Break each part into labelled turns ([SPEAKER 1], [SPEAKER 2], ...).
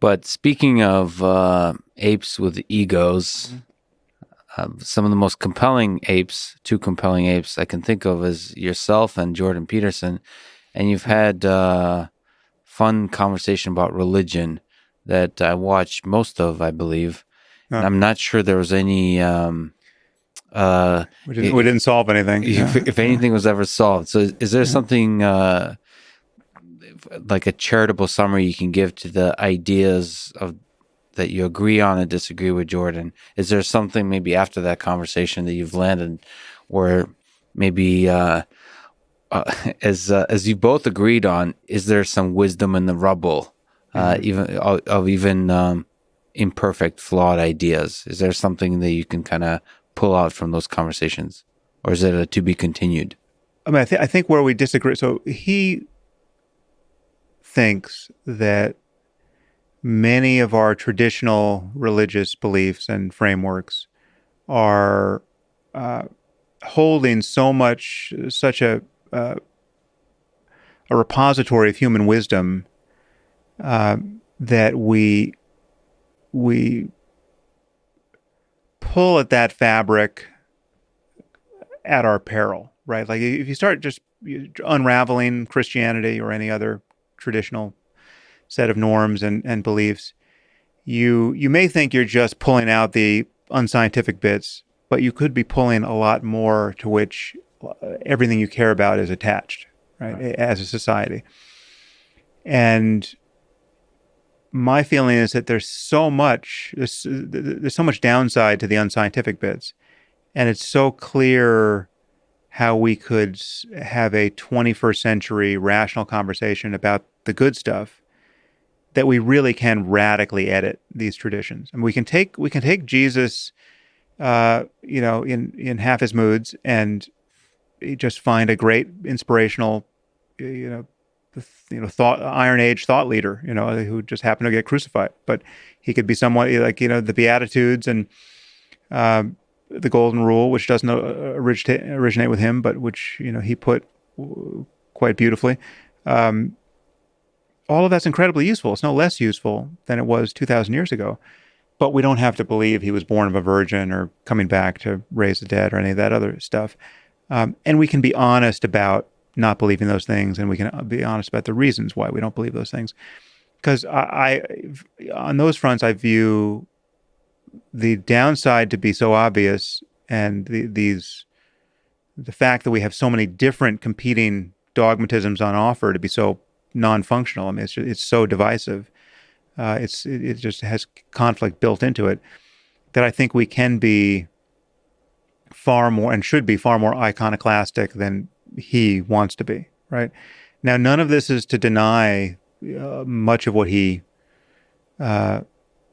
[SPEAKER 1] But speaking of apes with egos, some of the most compelling apes, two compelling apes I can think of is yourself and Jordan Peterson. And you've had fun conversation about religion that I watched most of, I believe. And
[SPEAKER 2] No,
[SPEAKER 1] I'm not sure there was any,
[SPEAKER 2] we didn't solve anything.
[SPEAKER 1] if anything was ever solved. So is there
[SPEAKER 2] Yeah.
[SPEAKER 1] something like a charitable summary you can give to the ideas of that you agree on and disagree with Jordan? Is there something maybe after that conversation that you've landed where maybe as you both agreed on, is there some wisdom in the rubble, even of even imperfect, flawed ideas? Is there something that you can kind of pull out from those conversations, or is it a to be continued?
[SPEAKER 2] I mean, I think where we disagree. So he thinks that many of our traditional religious beliefs and frameworks are holding such a repository of human wisdom that we pull at that fabric at our peril, right? Like if you start just unraveling Christianity or any other traditional set of norms and beliefs, you may think you're just pulling out the unscientific bits, but you could be pulling a lot more to which everything you care about is attached, right? As a society. And my feeling is that there's so much downside to the unscientific bits, and it's so clear how we could have a 21st century rational conversation about the good stuff that we really can radically edit these traditions. And we can take Jesus, in half his moods, and just find a great inspirational, you know, thought Iron Age thought leader, who just happened to get crucified. But he could be somewhat like the Beatitudes and the Golden Rule, which doesn't originate with him, but which he put quite beautifully. All of that's incredibly useful. It's no less useful than it was 2,000 years ago. But we don't have to believe he was born of a virgin or coming back to raise the dead or any of that other stuff. And we can be honest about not believing those things, and we can be honest about the reasons why we don't believe those things. Because on those fronts, I view the downside to be so obvious, and the fact that we have so many different competing dogmatisms on offer to be so non-functional. I mean, it's so divisive. It just has conflict built into it that I think we can be far more and should be far more iconoclastic than he wants to be. Right now, none of this is to deny much of what he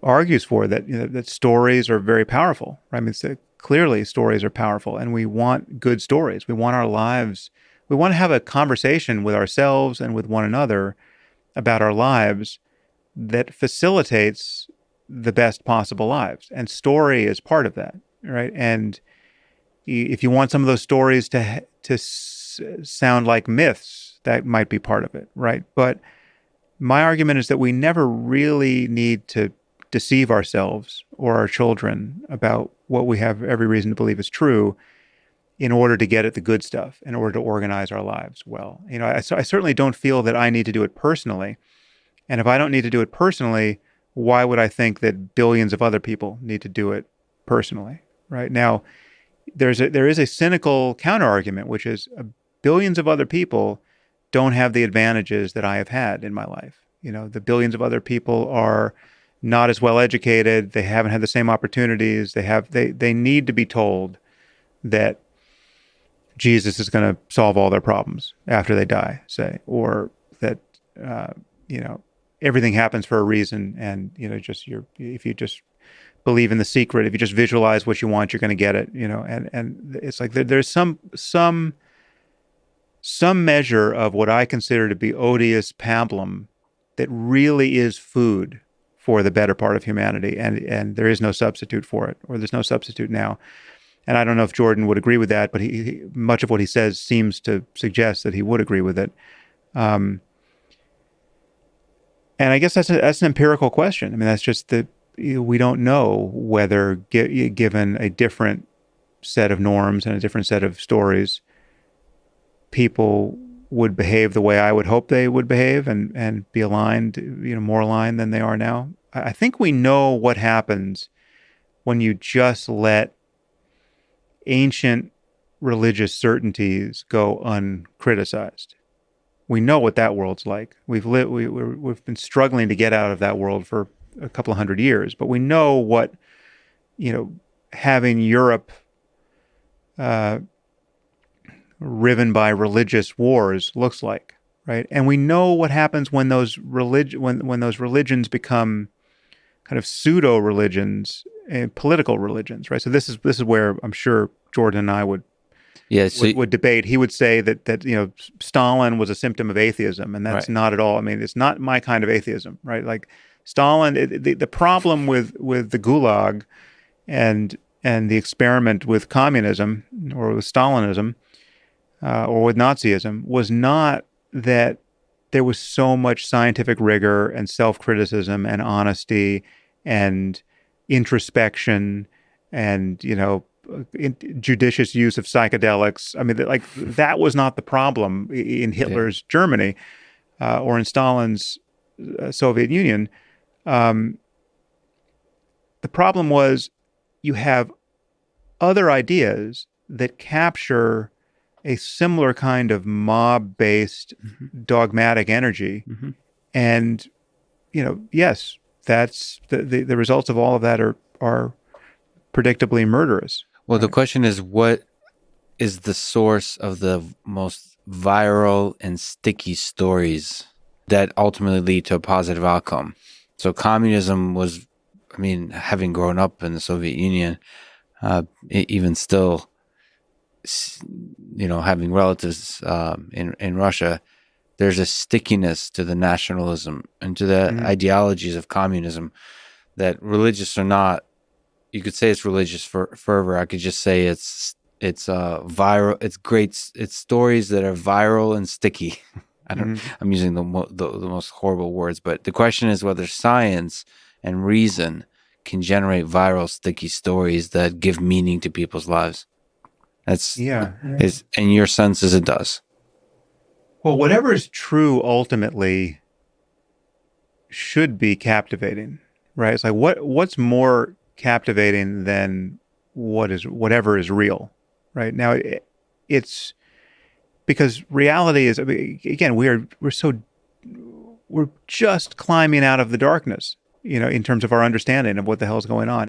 [SPEAKER 2] argues for. That stories are very powerful. Right? I mean, clearly stories are powerful, and we want good stories. We want our lives. We want to have a conversation with ourselves and with one another about our lives that facilitates the best possible lives. And story is part of that, right? And if you want some of those stories to sound like myths, that might be part of it, right? But my argument is that we never really need to deceive ourselves or our children about what we have every reason to believe is true in order to get at the good stuff, in order to organize our lives well. I certainly don't feel that I need to do it personally. And if I don't need to do it personally, why would I think that billions of other people need to do it personally? Right now, there is a cynical counterargument, which is billions of other people don't have the advantages that I have had in my life. The billions of other people are not as well educated. They haven't had the same opportunities. They need to be told that Jesus is going to solve all their problems after they die, say, or that everything happens for a reason, and if you just believe in the secret, if you just visualize what you want, you're going to get it. And it's like there's some measure of what I consider to be odious pablum that really is food for the better part of humanity, and there is no substitute for it, or there's no substitute now. And I don't know if Jordan would agree with that, but he much of what he says seems to suggest that he would agree with it. And And I guess that's an empirical question. I mean, that's just that we don't know whether, given a different set of norms and a different set of stories, people would behave the way I would hope they would behave and be aligned, more aligned than they are now. I think we know what happens when you just let ancient religious certainties go uncriticized. We know what that world's like. We've been struggling to get out of that world for a couple of hundred years, but we know what, having Europe riven by religious wars looks like, right? And we know what happens when those those religions become kind of pseudo religions and political religions, right? So this is where I'm sure Jordan and I would debate. He would say that Stalin was a symptom of atheism, and that's
[SPEAKER 1] Right.
[SPEAKER 2] not at all. I mean, it's not my kind of atheism, right? Like Stalin, the problem with the Gulag and the experiment with communism or with Stalinism or with Nazism was not that there was so much scientific rigor and self-criticism and honesty and introspection and judicious use of psychedelics. I mean, that was not the problem in Hitler's Germany or in Stalin's Soviet Union. The problem was you have other ideas that capture a similar kind of mob-based dogmatic energy.
[SPEAKER 1] Mm-hmm.
[SPEAKER 2] And, yes, that's the results of all of that are predictably murderous.
[SPEAKER 1] Well, the question is, what is the source of the most viral and sticky stories that ultimately lead to a positive outcome? So communism was, I mean, having grown up in the Soviet Union, even still, having relatives in Russia, there's a stickiness to the nationalism and to the ideologies of communism that religious or not. You could say it's religious fervor. I could just say it's viral. It's great. It's stories that are viral and sticky. I'm using the most horrible words, but the question is whether science and reason can generate viral, sticky stories that give meaning to people's lives. In your sense, as it does.
[SPEAKER 2] Well, whatever is true ultimately should be captivating, right? It's like what's more captivating than whatever is real, right? Now it's because reality is, again, we're just climbing out of the darkness, in terms of our understanding of what the hell is going on.